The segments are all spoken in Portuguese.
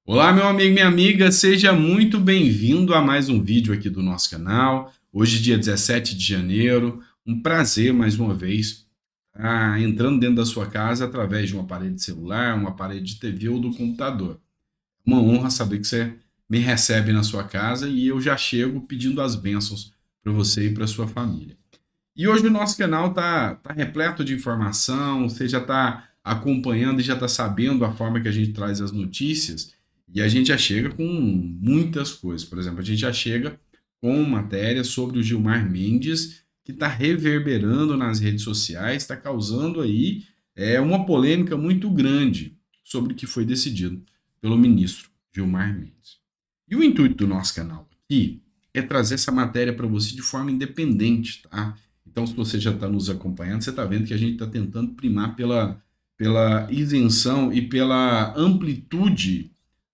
Olá, meu amigo, minha amiga, seja muito bem-vindo a mais um vídeo aqui do nosso canal. Hoje, dia 17 de janeiro, um prazer mais uma vez entrando dentro da sua casa através de um aparelho de celular, um aparelho de TV ou do computador. Uma honra saber que você me recebe na sua casa e eu já chego pedindo as bênçãos para você e para sua família. E hoje o nosso canal tá repleto de informação, você já está acompanhando e já está sabendo a forma que a gente traz as notícias, e a gente já chega com muitas coisas. Por exemplo, a gente já chega com matéria sobre o Gilmar Mendes, que está reverberando nas redes sociais, está causando aí uma polêmica muito grande sobre o que foi decidido pelo ministro Gilmar Mendes. E o intuito do nosso canal aqui é trazer essa matéria para você de forma independente, tá? Então, se você já está nos acompanhando, você está vendo que a gente está tentando primar pela isenção e pela amplitude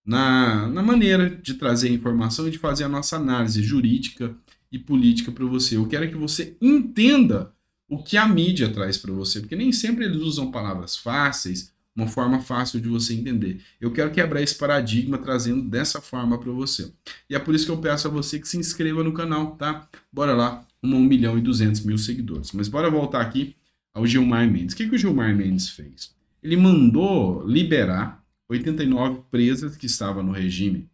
na maneira de trazer a informação e de fazer a nossa análise jurídica e política para você. Eu quero que você entenda o que a mídia traz para você, porque nem sempre eles usam palavras fáceis, uma forma fácil de você entender. Eu quero quebrar esse paradigma trazendo dessa forma para você. E é por isso que eu peço a você que se inscreva no canal, tá? Bora lá, 1.200.000 seguidores. Mas bora voltar aqui ao Gilmar Mendes. O que o Gilmar Mendes fez? Ele mandou liberar 89 presas que estavam no regime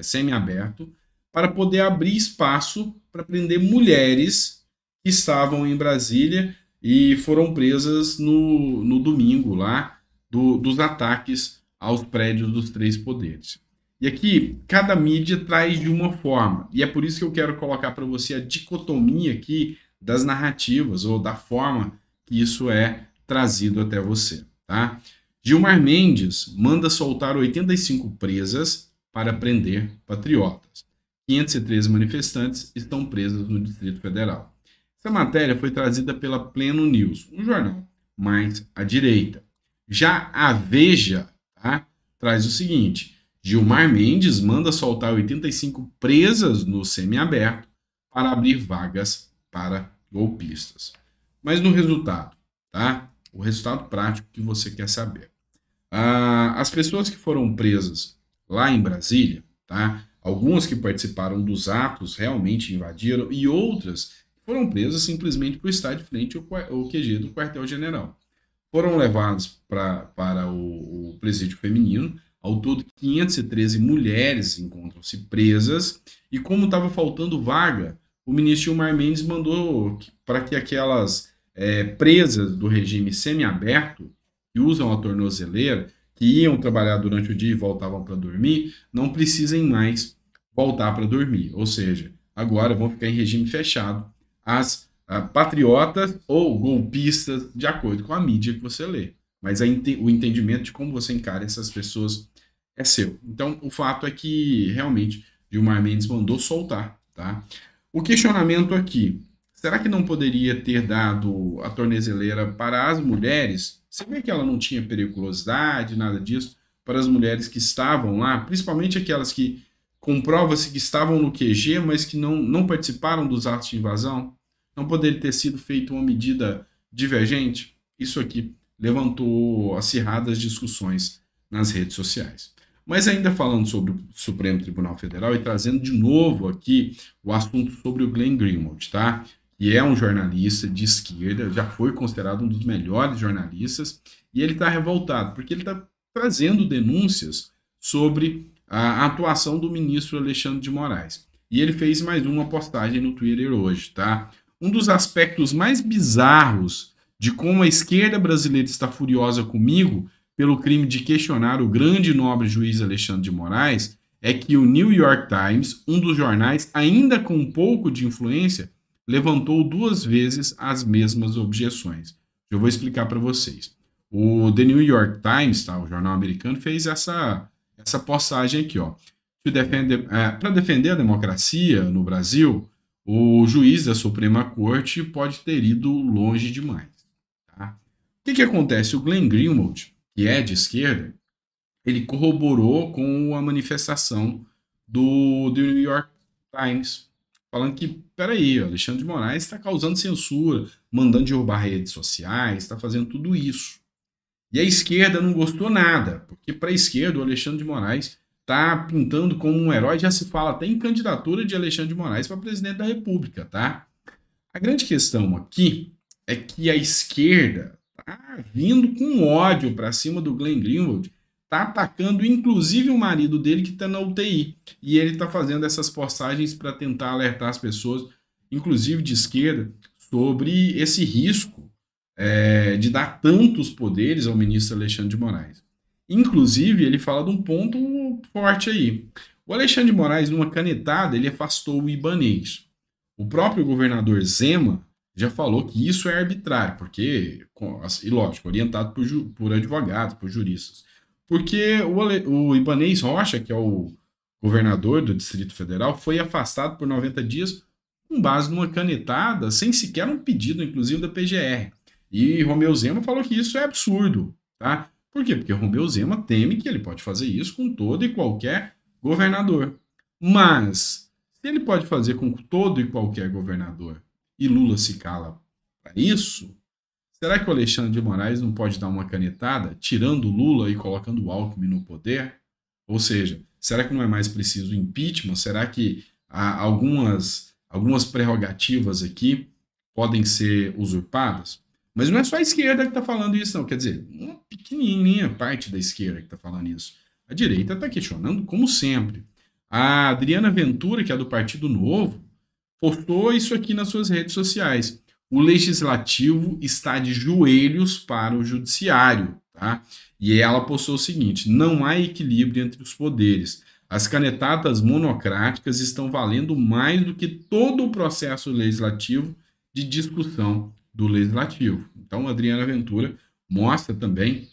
semiaberto para poder abrir espaço para prender mulheres que estavam em Brasília e foram presas no domingo lá dos ataques aos prédios dos três poderes. E aqui, cada mídia traz de uma forma. E é por isso que eu quero colocar para você a dicotomia aqui das narrativas, ou da forma que isso é trazido até você. Tá? Gilmar Mendes manda soltar 85 presas para prender patriotas. 513 manifestantes estão presos no Distrito Federal. Essa matéria foi trazida pela Pleno News, um jornal mais à direita. Já a Veja, tá, traz o seguinte: Gilmar Mendes manda soltar 85 presas no semiaberto para abrir vagas para golpistas. Mas no resultado, tá? O resultado prático que você quer saber. As pessoas que foram presas lá em Brasília, tá? Algumas que participaram dos atos realmente invadiram e outras foram presas simplesmente por estar de frente ao QG do quartel-general. Foram levados para o presídio feminino. Ao todo, 513 mulheres encontram-se presas. E como estava faltando vaga, o ministro Gilmar Mendes mandou para que aquelas presas do regime semiaberto, que usam a tornozeleira, que iam trabalhar durante o dia e voltavam para dormir, não precisem mais voltar para dormir. Ou seja, agora vão ficar em regime fechado as patriotas ou golpistas, de acordo com a mídia que você lê. Mas o entendimento de como você encara essas pessoas é seu. Então, o fato é que realmente Gilmar Mendes mandou soltar, tá? O questionamento aqui: será que não poderia ter dado a tornezeleira para as mulheres? Você vê que ela não tinha periculosidade, nada disso, para as mulheres que estavam lá, principalmente aquelas que comprova-se que estavam no QG, mas que não participaram dos atos de invasão? Não poderia ter sido feita uma medida divergente? Isso aqui levantou acirradas discussões nas redes sociais. Mas ainda falando sobre o Supremo Tribunal Federal e trazendo de novo aqui o assunto sobre o Glenn Greenwald, tá? Que é um jornalista de esquerda, já foi considerado um dos melhores jornalistas, e ele está revoltado, porque ele está trazendo denúncias sobre a atuação do ministro Alexandre de Moraes. E ele fez mais uma postagem no Twitter hoje, tá? Um dos aspectos mais bizarros de como a esquerda brasileira está furiosa comigo pelo crime de questionar o grande e nobre juiz Alexandre de Moraes é que o New York Times, um dos jornais ainda com um pouco de influência, levantou duas vezes as mesmas objeções. Eu vou explicar para vocês. O The New York Times, tá, o jornal americano, fez essa postagem aqui, ó. Para defender a democracia no Brasil, o juiz da Suprema Corte pode ter ido longe demais. Tá? O que acontece? O Glenn Greenwald, que é de esquerda, ele corroborou com a manifestação do New York Times, falando que, peraí, Alexandre de Moraes está causando censura, mandando derrubar redes sociais, está fazendo tudo isso. E a esquerda não gostou nada, porque para a esquerda o Alexandre de Moraes está pintando como um herói, já se fala até em candidatura de Alexandre de Moraes para presidente da República, tá? A grande questão aqui é que a esquerda está vindo com ódio para cima do Glenn Greenwald, está atacando inclusive o marido dele que está na UTI. E ele está fazendo essas postagens para tentar alertar as pessoas, inclusive de esquerda, sobre esse risco de dar tantos poderes ao ministro Alexandre de Moraes. Inclusive, ele fala de um ponto forte aí. O Alexandre de Moraes, numa canetada, ele afastou o Ibanez. O próprio governador Zema já falou que isso é arbitrário, porque, e lógico, orientado por advogados, por juristas. Porque o Ibanez Rocha, que é o governador do Distrito Federal, foi afastado por 90 dias com base numa canetada, sem sequer um pedido, inclusive, da PGR. E Romeu Zema falou que isso é absurdo, tá? Por quê? Porque Romeu Zema teme que ele pode fazer isso com todo e qualquer governador. Mas, se ele pode fazer com todo e qualquer governador e Lula se cala para isso, será que o Alexandre de Moraes não pode dar uma canetada, tirando o Lula e colocando o Alckmin no poder? Ou seja, será que não é mais preciso impeachment? Será que há algumas prerrogativas aqui podem ser usurpadas? Mas não é só a esquerda que está falando isso, não. Quer dizer, uma pequenininha parte da esquerda que está falando isso. A direita está questionando, como sempre. A Adriana Ventura, que é do Partido Novo, postou isso aqui nas suas redes sociais. O legislativo está de joelhos para o judiciário, tá? E ela postou o seguinte: não há equilíbrio entre os poderes. As canetadas monocráticas estão valendo mais do que todo o processo legislativo de discussão do legislativo. Então, a Adriana Ventura mostra também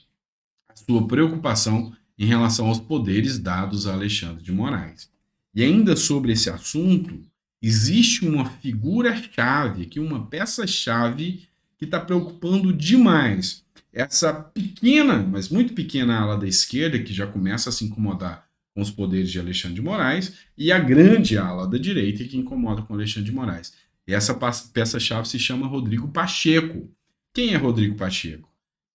a sua preocupação em relação aos poderes dados a Alexandre de Moraes. E ainda sobre esse assunto, existe uma figura-chave aqui, uma peça-chave que está preocupando demais essa pequena, mas muito pequena ala da esquerda, que já começa a se incomodar com os poderes de Alexandre de Moraes, e a grande ala da direita que incomoda com Alexandre de Moraes. E essa peça-chave se chama Rodrigo Pacheco. Quem é Rodrigo Pacheco?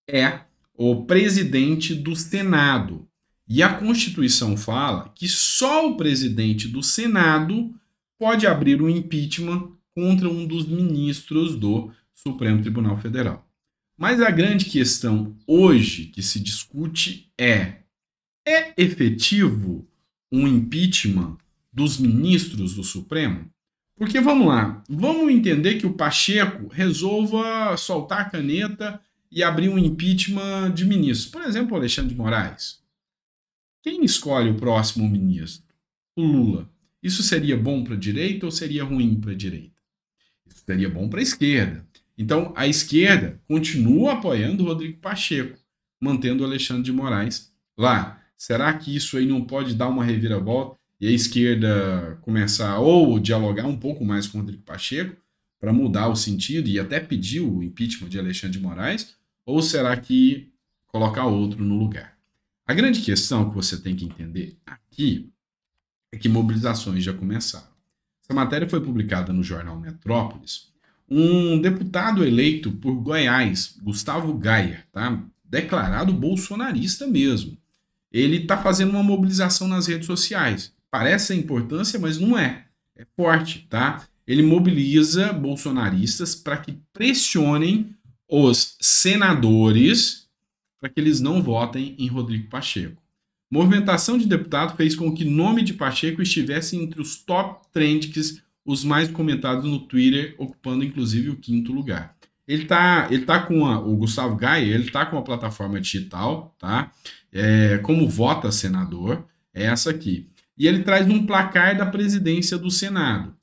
É o presidente do Senado. E a Constituição fala que só o presidente do Senado pode abrir um impeachment contra um dos ministros do Supremo Tribunal Federal. Mas a grande questão hoje que se discute é efetivo um impeachment dos ministros do Supremo? Porque vamos lá, vamos entender que o Pacheco resolva soltar a caneta e abrir um impeachment de ministros. Por exemplo, o Alexandre de Moraes. Quem escolhe o próximo ministro? O Lula. Isso seria bom para a direita ou seria ruim para a direita? Isso seria bom para a esquerda. Então, a esquerda continua apoiando o Rodrigo Pacheco, mantendo o Alexandre de Moraes lá. Será que isso aí não pode dar uma reviravolta e a esquerda começar ou dialogar um pouco mais com o Rodrigo Pacheco para mudar o sentido e até pedir o impeachment de Alexandre de Moraes? Ou será que colocar outro no lugar? A grande questão que você tem que entender aqui é que mobilizações já começaram. Essa matéria foi publicada no jornal Metrópolis. Um deputado eleito por Goiás, Gustavo Gayer, tá? Declarado bolsonarista mesmo. Ele está fazendo uma mobilização nas redes sociais. Parece sem importância, mas não é. É forte, tá? Ele mobiliza bolsonaristas para que pressionem os senadores para que eles não votem em Rodrigo Pacheco. Movimentação de deputado fez com que o nome de Pacheco estivesse entre os top trends, os mais comentados no Twitter, ocupando inclusive o 5º lugar. Ele tá com o Gustavo Gayer, ele tá com a plataforma digital, tá? Como vota senador, é essa aqui. E ele traz um placar da presidência do Senado.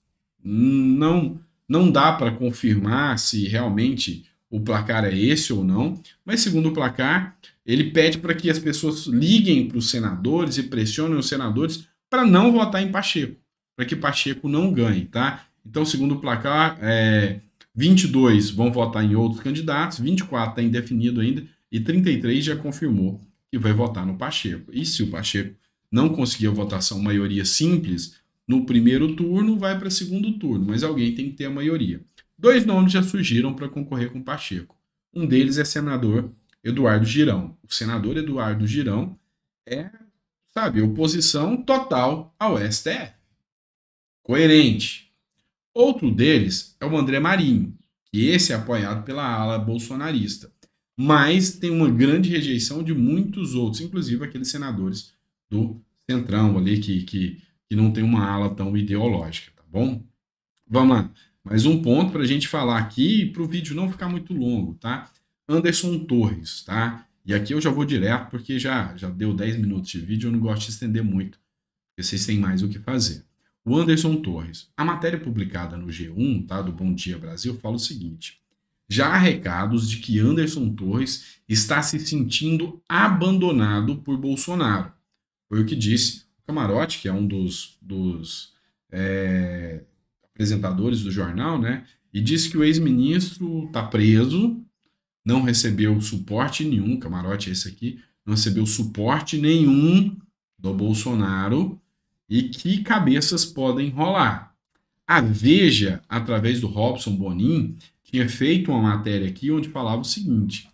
Não dá para confirmar se realmente o placar é esse ou não, mas segundo o placar, ele pede para que as pessoas liguem para os senadores e pressionem os senadores para não votar em Pacheco, para que Pacheco não ganhe, tá? Então, segundo o placar, 22 vão votar em outros candidatos, 24 está indefinido ainda, e 33 já confirmou que vai votar no Pacheco. E se o Pacheco não conseguir a votação maioria simples, no primeiro turno vai para segundo turno, mas alguém tem que ter a maioria. 2 nomes já surgiram para concorrer com o Pacheco. Um deles é senador Eduardo Girão. O senador Eduardo Girão é, sabe, oposição total ao STF. Coerente. Outro deles é o André Marinho, que esse é apoiado pela ala bolsonarista, mas tem uma grande rejeição de muitos outros, inclusive aqueles senadores do Centrão ali, que não tem uma ala tão ideológica, tá bom? Vamos lá. Mais um ponto para a gente falar aqui, para o vídeo não ficar muito longo, tá? Anderson Torres, tá? E aqui eu já vou direto, porque já deu 10 minutos de vídeo, eu não gosto de estender muito, porque vocês têm mais o que fazer. O Anderson Torres, a matéria publicada no G1, tá, do Bom Dia Brasil, fala o seguinte: já há recados de que Anderson Torres está se sentindo abandonado por Bolsonaro. Foi o que disse o Camarote, que é um dos apresentadores do jornal, né? E disse que o ex-ministro está preso, não recebeu suporte nenhum, Camarote é esse aqui, não recebeu suporte nenhum do Bolsonaro e que cabeças podem rolar. A Veja, através do Robson Bonin, tinha feito uma matéria aqui onde falava o seguinte: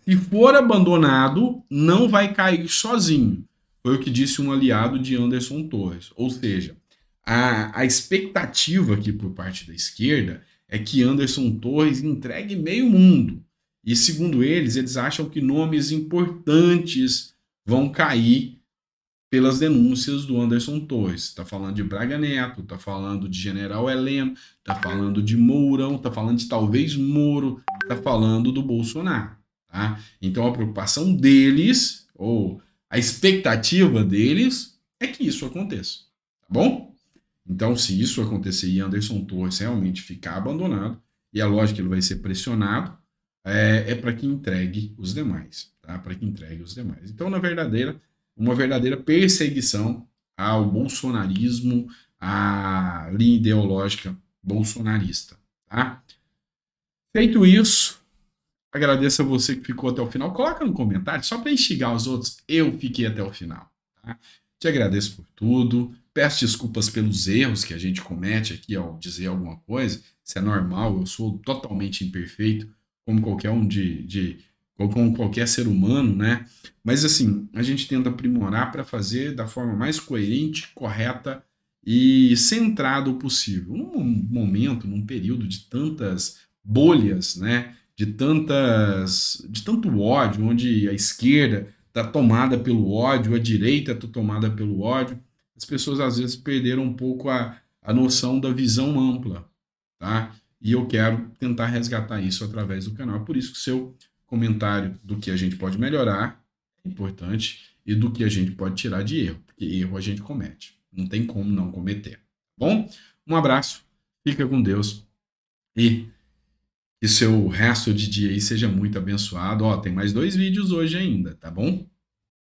se for abandonado, não vai cair sozinho. Foi o que disse um aliado de Anderson Torres. Ou seja, a expectativa aqui por parte da esquerda é que Anderson Torres entregue meio mundo. E segundo eles acham que nomes importantes vão cair pelas denúncias do Anderson Torres. Está falando de Braga Neto, está falando de General Heleno, está falando de Mourão, está falando de talvez Moro, está falando do Bolsonaro. Tá? Então a preocupação deles, ou a expectativa deles, é que isso aconteça. Tá bom? Então, se isso acontecer e Anderson Torres realmente ficar abandonado, e é lógico que ele vai ser pressionado, é para que entregue os demais. Tá? Para que entregue os demais. Então, uma verdadeira perseguição ao bolsonarismo, à linha ideológica bolsonarista. Tá? Feito isso, agradeço a você que ficou até o final. Coloca no comentário, só para instigar os outros, eu fiquei até o final. Tá? Te agradeço por tudo. Peço desculpas pelos erros que a gente comete aqui ao dizer alguma coisa. Isso é normal, eu sou totalmente imperfeito, como qualquer um como qualquer ser humano, né? Mas assim, a gente tenta aprimorar para fazer da forma mais coerente, correta e centrado possível. Num momento, num período de tantas bolhas, né? De tanto ódio, onde a esquerda está tomada pelo ódio, a direita está tomada pelo ódio, as pessoas às vezes perderam um pouco a noção da visão ampla, tá? E eu quero tentar resgatar isso através do canal. É por isso que o seu comentário do que a gente pode melhorar é importante e do que a gente pode tirar de erro, porque erro a gente comete. Não tem como não cometer. Bom? Um abraço, fica com Deus e que seu resto de dia aí seja muito abençoado. Ó, tem mais 2 vídeos hoje ainda, tá bom?